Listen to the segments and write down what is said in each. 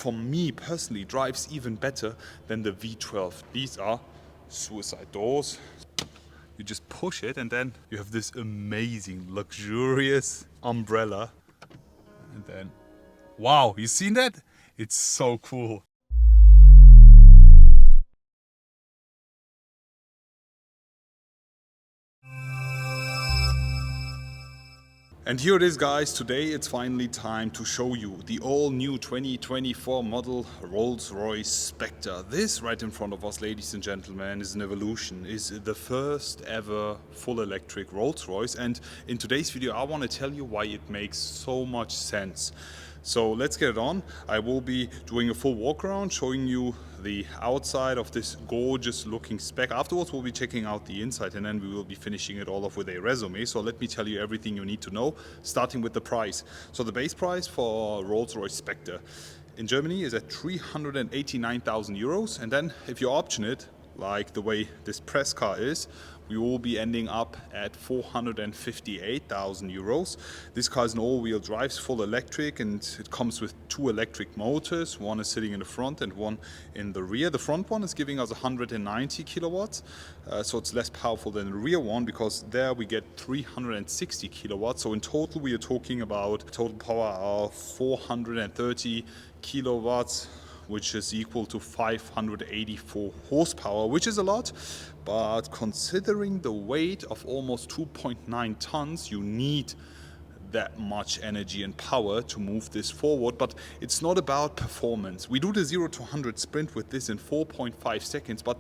for me personally, drives even better than the V12. These are suicide doors. You just push it and then you have this amazing, luxurious umbrella. And then, wow, you seen that? It's so cool. And here it is, guys. Today it's finally time to show you the all-new 2024 model Rolls Royce Spectre. This right in front of us, ladies and gentlemen, is an evolution, is the first ever full electric Rolls Royce. And in today's video, I want to tell you why it makes so much sense. So let's get it on. I will be doing a full walk around, showing you the outside of this gorgeous looking spec. Afterwards, we'll be checking out the inside and then we will be finishing it all off with a resume. So let me tell you everything you need to know, starting with the price. So the base price for Rolls Royce Spectre in Germany is at 389,000 euros. And then if you option it, like the way this press car is, we will be ending up at 458,000 euros. This car is an all-wheel drive, full electric, and it comes with two electric motors. One is sitting in the front and one in the rear. The front one is giving us 190 kilowatts, so it's less powerful than the rear one because there we get 360 kilowatts. So in total we are talking about total power of 430 kilowatts, which is equal to 584 horsepower, which is a lot. But considering the weight of almost 2.9 tons, you need that much energy and power to move this forward. But it's not about performance. We do the 0 to 100 sprint with this in 4.5 seconds, but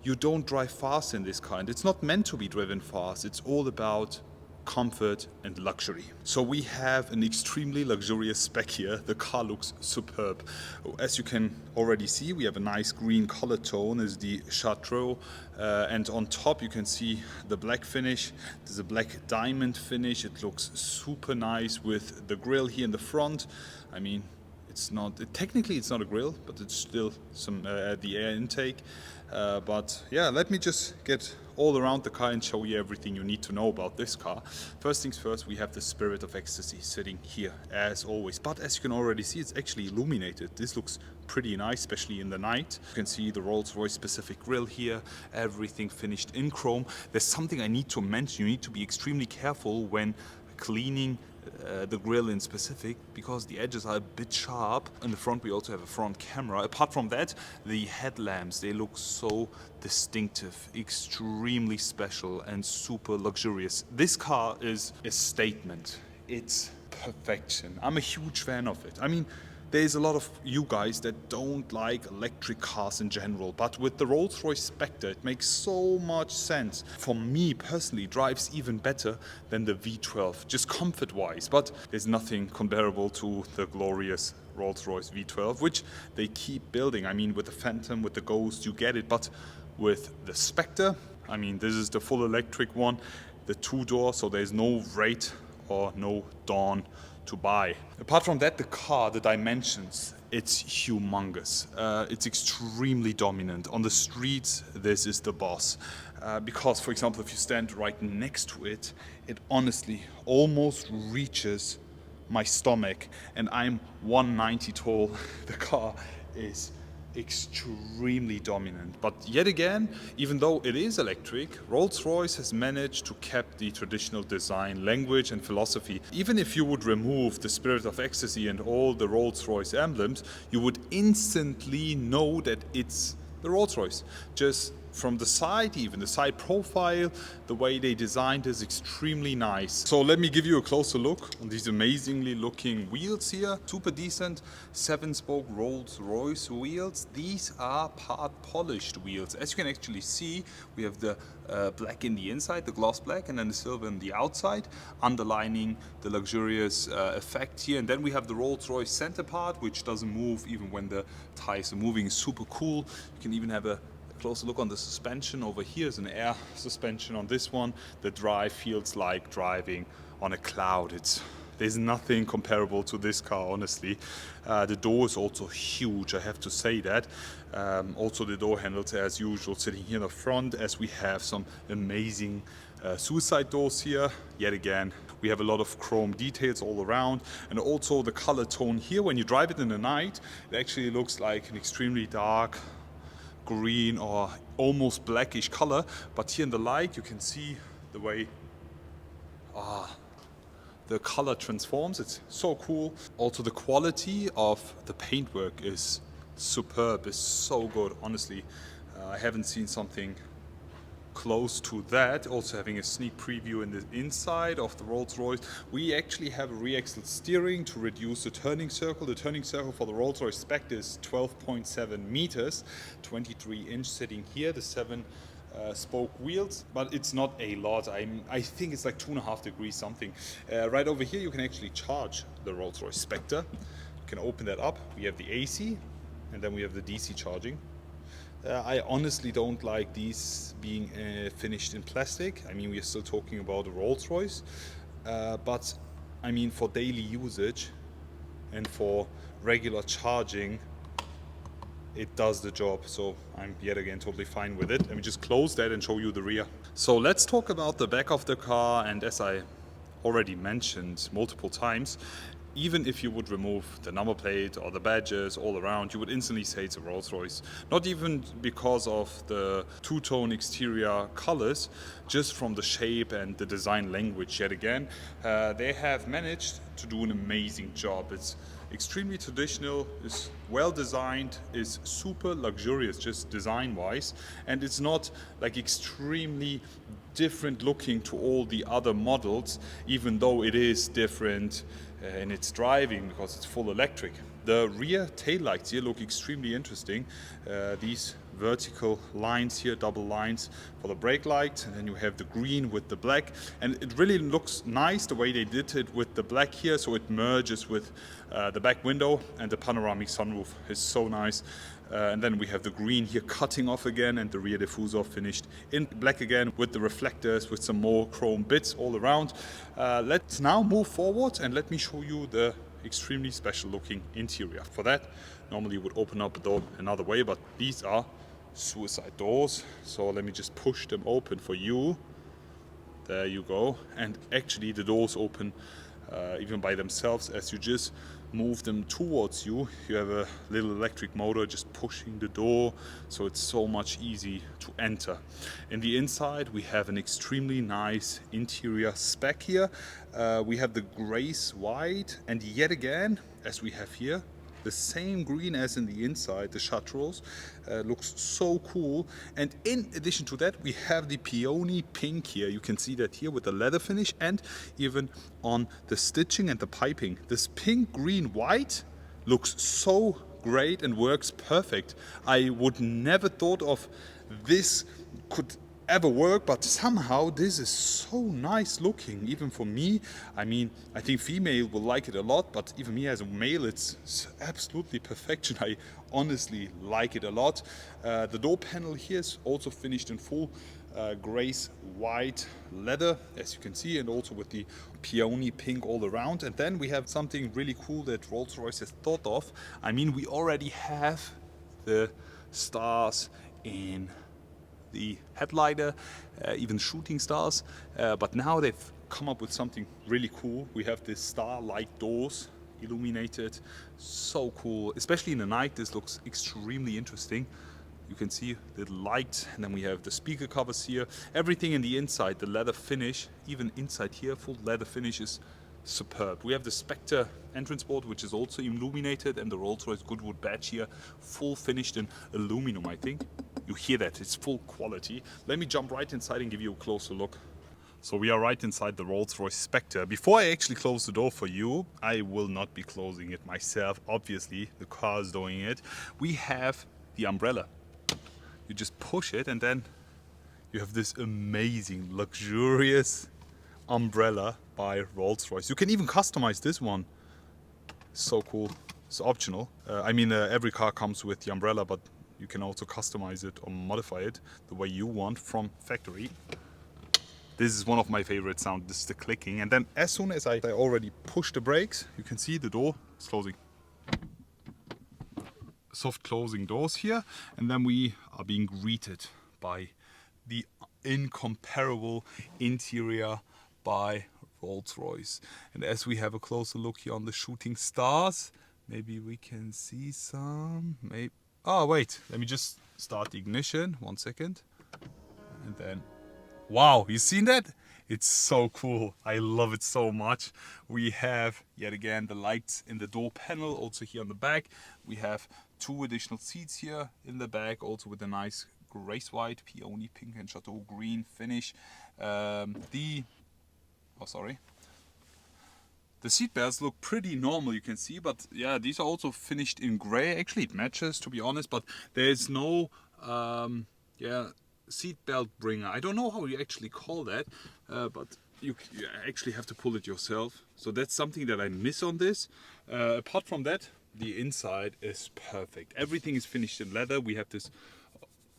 you don't drive fast in this car. And it's not meant to be driven fast. It's all about comfort and luxury. So we have an extremely luxurious spec here. The car looks superb. As you can already see, we have a nice green color tone is the Chartreux, and on top you can see the black finish. There's a black diamond finish. It looks super nice with the grille here in the front. I mean, technically it's not a grille, but it's still some the air intake. But yeah, let me just get all around the car and show you everything you need to know about this car. First things first, we have the Spirit of Ecstasy sitting here as always, but as you can already see, it's actually illuminated. This looks pretty nice, especially in the night. You can see the Rolls Royce specific grille here, everything finished in chrome. There's something I need to mention. You need to be extremely careful when cleaning the grille in specific, because the edges are a bit sharp. In the front we also have a front camera. Apart from that, the headlamps, they look so distinctive, extremely special and super luxurious. This car is a statement. It's perfection. I'm a huge fan of it. I mean, there's a lot of you guys that don't like electric cars in general, but with the Rolls Royce Spectre, it makes so much sense. For me personally, drives even better than the V12, just comfort-wise, but there's nothing comparable to the glorious Rolls Royce V12, which they keep building. I mean, with the Phantom, with the Ghost, you get it, but with the Spectre, I mean, this is the full electric one, the two-door, so there's no rate or no dawn to buy. Apart from that, the car, the dimensions, it's humongous. It's extremely dominant. On the streets, this is the boss. Because, for example, if you stand right next to it, it honestly almost reaches my stomach, and I'm 190 tall. The car is extremely dominant. But yet again, even though it is electric, Rolls-Royce has managed to keep the traditional design, language and philosophy. Even if you would remove the Spirit of Ecstasy and all the Rolls-Royce emblems, you would instantly know that it's the Rolls-Royce. Just from the side, even the side profile, the way they designed is extremely nice. So let me give you a closer look on these amazingly looking wheels here. Super decent 7-spoke Rolls-Royce wheels. These are part polished wheels. As you can actually see, we have the black in the inside, the gloss black, and then the silver on the outside, underlining the luxurious effect here. And then we have the Rolls-Royce center part, which doesn't move even when the tires are moving. It's super cool. You can even have a closer look on the suspension. Over here is an air suspension on this one. The drive feels like driving on a cloud. There's nothing comparable to this car, honestly. The door is also huge, I have to say that. Also the door handles as usual sitting here in the front, as we have some amazing suicide doors here. Yet again, We have a lot of chrome details all around, and also the color tone here, when you drive it in the night, it actually looks like an extremely dark green or almost blackish color, but here in the light you can see the way the color transforms. It's so cool. Also the quality of the paintwork is superb, is so good, honestly. I haven't seen something close to that. Also having a sneak preview in the inside of the Rolls Royce. We actually have a rear-axle steering to reduce the turning circle. The turning circle for the Rolls Royce Spectre is 12.7 meters, 23-inch sitting here, the 7 spoke wheels, but it's not a lot. I think it's like 2.5 degrees something. Right over here you can actually charge the Rolls Royce Spectre. You can open that up. We have the AC and then we have the DC charging. I honestly don't like these being finished in plastic. I mean, we are still talking about a Rolls Royce, but I mean, for daily usage and for regular charging, it does the job. So I'm yet again totally fine with it. Let me just close that and show you the rear. So let's talk about the back of the car. And as I already mentioned multiple times, even if you would remove the number plate or the badges all around, you would instantly say it's a Rolls Royce. Not even because of the two-tone exterior colors, just from the shape and the design language yet again. They have managed to do an amazing job. It's extremely traditional, is well designed, is super luxurious just design wise, and it's not like extremely different looking to all the other models, even though it is different in its driving because it's full electric. The rear taillights here look extremely interesting. These vertical lines here, double lines for the brake light, and then you have the green with the black, and it really looks nice the way they did it with the black here, so it merges with the back window, and the panoramic sunroof is so nice. And then we have the green here cutting off again, and the rear diffuser finished in black again with the reflectors with some more chrome bits all around. Let's now move forward and let me show you the extremely special looking interior. For that, normally you would open up a door another way, but these are suicide doors. So let me just push them open for you. There you go. And actually the doors open even by themselves as you just move them towards you. You have a little electric motor just pushing the door, so it's so much easy to enter. In the inside we have an extremely nice interior spec here. We have the grace white, and yet again, as we have here, the same green as in the inside, the shutters. Looks so cool. And in addition to that, we have the peony pink here. You can see that here with the leather finish, and even on the stitching and the piping. This pink, green, white looks so great and works perfect. I would never thought of this could ever work, but somehow this is so nice looking, even for me. I mean, I think female will like it a lot, but even me as a male, it's absolutely perfection. I honestly like it a lot. The door panel here is also finished in full grace white leather, as you can see, and also with the peony pink all around. And then we have something really cool that Rolls Royce has thought of. I mean, we already have the stars in the headliner, even shooting stars, but now they've come up with something really cool. We have this star-like doors illuminated, so cool. Especially in the night, this looks extremely interesting. You can see the light, and then we have the speaker covers here. Everything in the inside, the leather finish, even inside here, full leather finish is superb. We have the Spectre entrance board, which is also illuminated, and the Rolls Royce Goodwood badge here, full finished in aluminum, I think. You hear that, it's full quality. Let me jump right inside and give you a closer look. So we are right inside the Rolls Royce Spectre. Before I actually close the door for you, I will not be closing it myself, obviously, the car is doing it. We have the umbrella. You just push it and then you have this amazing, luxurious umbrella by Rolls Royce. You can even customize this one. So cool. It's optional. Every car comes with the umbrella, but you can also customize it or modify it the way you want from factory. This is one of my favorite sounds. This is the clicking. And then as soon as I already push the brakes, you can see the door is closing. Soft closing doors here. And then we are being greeted by the incomparable interior by Rolls Royce. And as we have a closer look here on the shooting stars, maybe we can see some, maybe, oh wait, let me just start the ignition, 1 second. And then, wow, you seen that? It's so cool. I love it so much. We have, yet again, the lights in the door panel, also here on the back. We have 2 additional seats here in the back, also with a nice grace white, peony pink and chateau green finish. The seat belts look pretty normal, you can see, but yeah, these are also finished in gray. Actually, it matches, to be honest, but there's no seat belt bringer. I don't know how you actually call that, but you actually have to pull it yourself. So that's something that I miss on this. Apart from that, the inside is perfect. Everything is finished in leather. We have this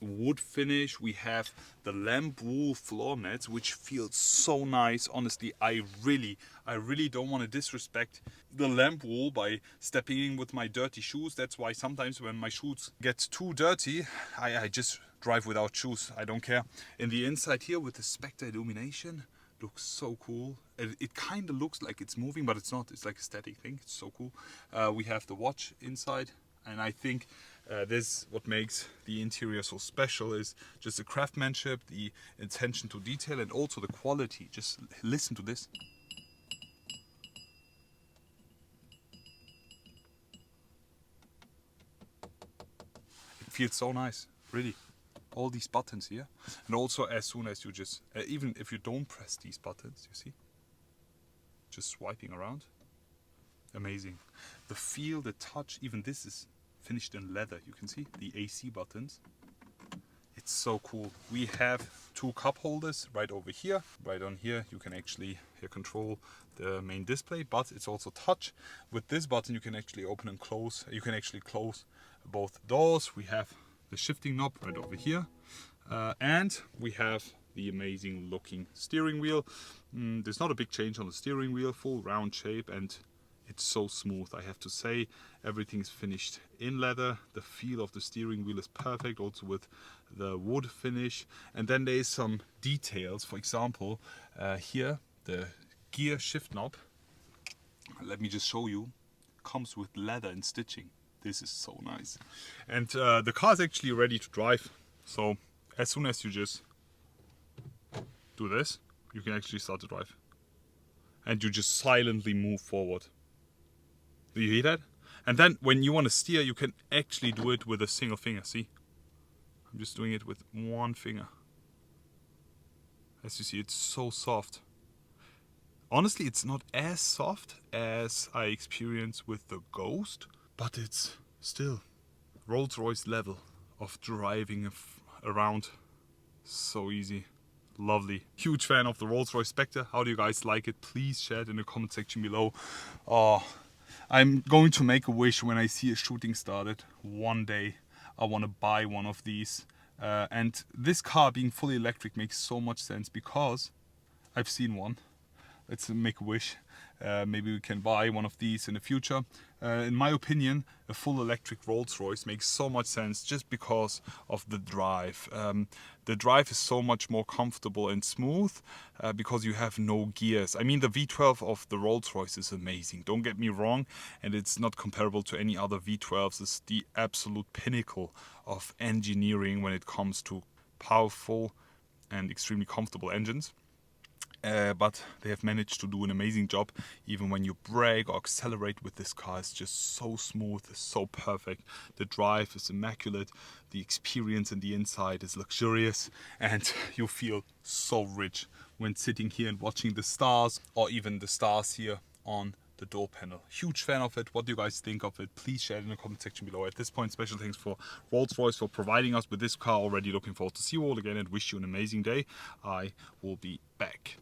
wood finish. We have the lamp wool floor mats, which feels so nice. Honestly, I really don't want to disrespect the lamp wool by stepping in with my dirty shoes. That's why sometimes when my shoes get too dirty, I just drive without shoes. I don't care. In the inside here with the Spectre illumination, looks so cool. It kind of looks like it's moving, but it's not. It's like a static thing. It's so cool. We have the watch inside, and I think this what makes the interior so special is just the craftsmanship, the attention to detail, and also the quality. Just listen to this. It feels so nice, really. All these buttons here, and also as soon as you just, even if you don't press these buttons, you see, just swiping around, amazing. The feel, the touch, even this is finished in leather. You can see the AC buttons. It's so cool. We have 2 cup holders right over here. Right on here you can actually control the main display, but it's also touch. With this button you can actually open and close. You can actually close both doors. We have the shifting knob right over here, and we have the amazing looking steering wheel. There's not a big change on the steering wheel, full round shape, and it's so smooth, I have to say. Everything's finished in leather. The feel of the steering wheel is perfect, also with the wood finish. And then there is some details. For example, here the gear shift knob, let me just show you, comes with leather and stitching. This is so nice. And the car is actually ready to drive. So as soon as you just do this, you can actually start to drive. And you just silently move forward. Do you hear that? And then when you want to steer, you can actually do it with a single finger. See? I'm just doing it with 1 finger. As you see, it's so soft. Honestly, it's not as soft as I experienced with the Ghost, but it's still Rolls Royce level of driving around. So easy. Lovely. Huge fan of the Rolls Royce Spectre. How do you guys like it? Please share it in the comment section below. I'm going to make a wish when I see a shooting started. One day I want to buy one of these. And this car being fully electric makes so much sense because I've seen one. Let's make a wish. Maybe we can buy one of these in the future. In my opinion, a full electric Rolls Royce makes so much sense just because of the drive. The drive is so much more comfortable and smooth because you have no gears. I mean, the V12 of the Rolls Royce is amazing, don't get me wrong, and it's not comparable to any other V12s. It's the absolute pinnacle of engineering when it comes to powerful and extremely comfortable engines. But they have managed to do an amazing job. Even when you brake or accelerate with this car, it's just so smooth, it's so perfect. The drive is immaculate, the experience in the inside is luxurious, and you feel so rich when sitting here and watching the stars, or even the stars here on the door panel. Huge fan of it. What do you guys think of it? Please share it in the comment section below. At this point, special thanks for Rolls Royce for providing us with this car. Already looking forward to see you all again and wish you an amazing day. I will be back.